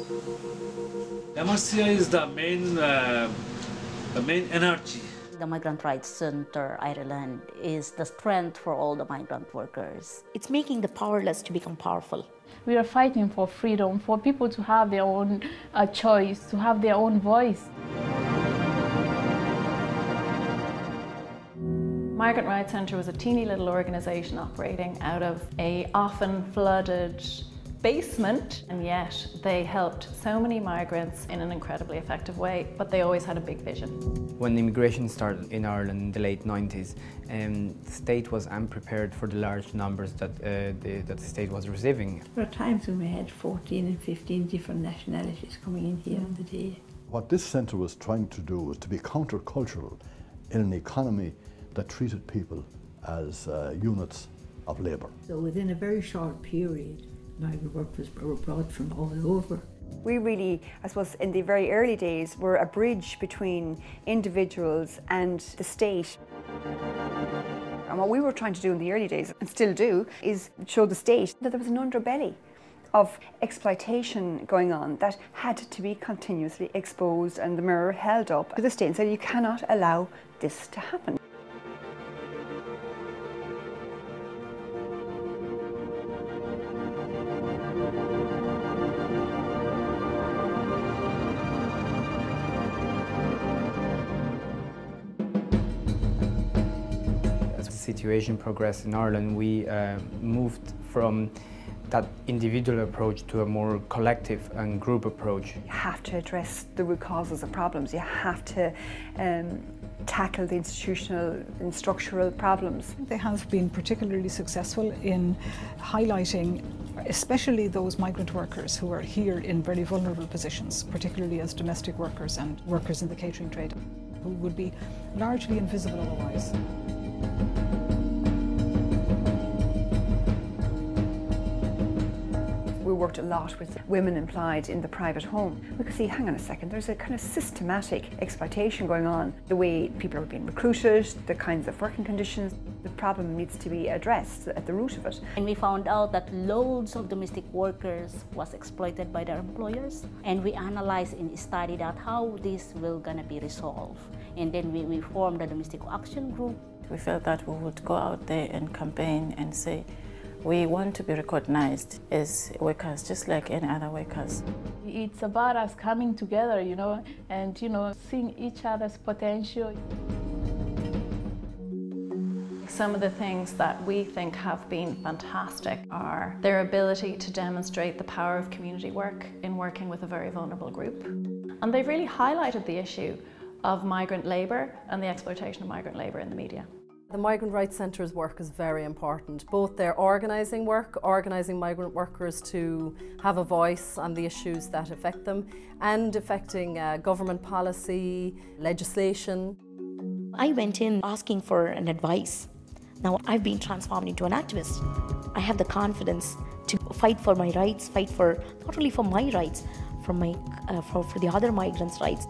MRCI is the main energy. The Migrant Rights Centre Ireland is the strength for all the migrant workers. It's making the powerless to become powerful. We are fighting for freedom, for people to have their own choice, to have their own voice. Migrant Rights Centre was a teeny little organisation operating out of a often flooded basement, and yet they helped so many migrants in an incredibly effective way, but they always had a big vision. When immigration started in Ireland in the late 90s, the state was unprepared for the large numbers that the state was receiving. There were times when we had 14 and 15 different nationalities coming in here on the day. What this centre was trying to do was to be countercultural in an economy that treated people as units of labour. So within a very short period, migrant workers were brought from all over. We really, I suppose, in the very early days, were a bridge between individuals and the state. And what we were trying to do in the early days, and still do, is show the state that there was an underbelly of exploitation going on that had to be continuously exposed and the mirror held up to the state and said, you cannot allow this to happen. As the situation progressed in Ireland, we moved from that individual approach to a more collective and group approach. You have to address the root causes of problems. You have to tackle the institutional and structural problems. They have been particularly successful in highlighting especially those migrant workers who are here in very vulnerable positions, particularly as domestic workers and workers in the catering trade, who would be largely invisible otherwise. We worked a lot with women employed in the private home. We could see, hang on a second, there's a kind of systematic exploitation going on. The way people are being recruited, the kinds of working conditions. The problem needs to be addressed at the root of it. And we found out that loads of domestic workers was exploited by their employers. And we analyzed and studied out how this will gonna be resolved. And then we formed a domestic action group. We felt that we would go out there and campaign and say, we want to be recognized as workers, just like any other workers. It's about us coming together, and, seeing each other's potential. Some of the things that we think have been fantastic are their ability to demonstrate the power of community work in working with a very vulnerable group. And they've really highlighted the issue of migrant labour and the exploitation of migrant labour in the media. The Migrant Rights Centre's work is very important, both their organising work, organising migrant workers to have a voice on the issues that affect them, and affecting government policy, legislation. I went in asking for an advice. Now I've been transformed into an activist. I have the confidence to fight for my rights, fight for not only for my rights, for the other migrants' rights.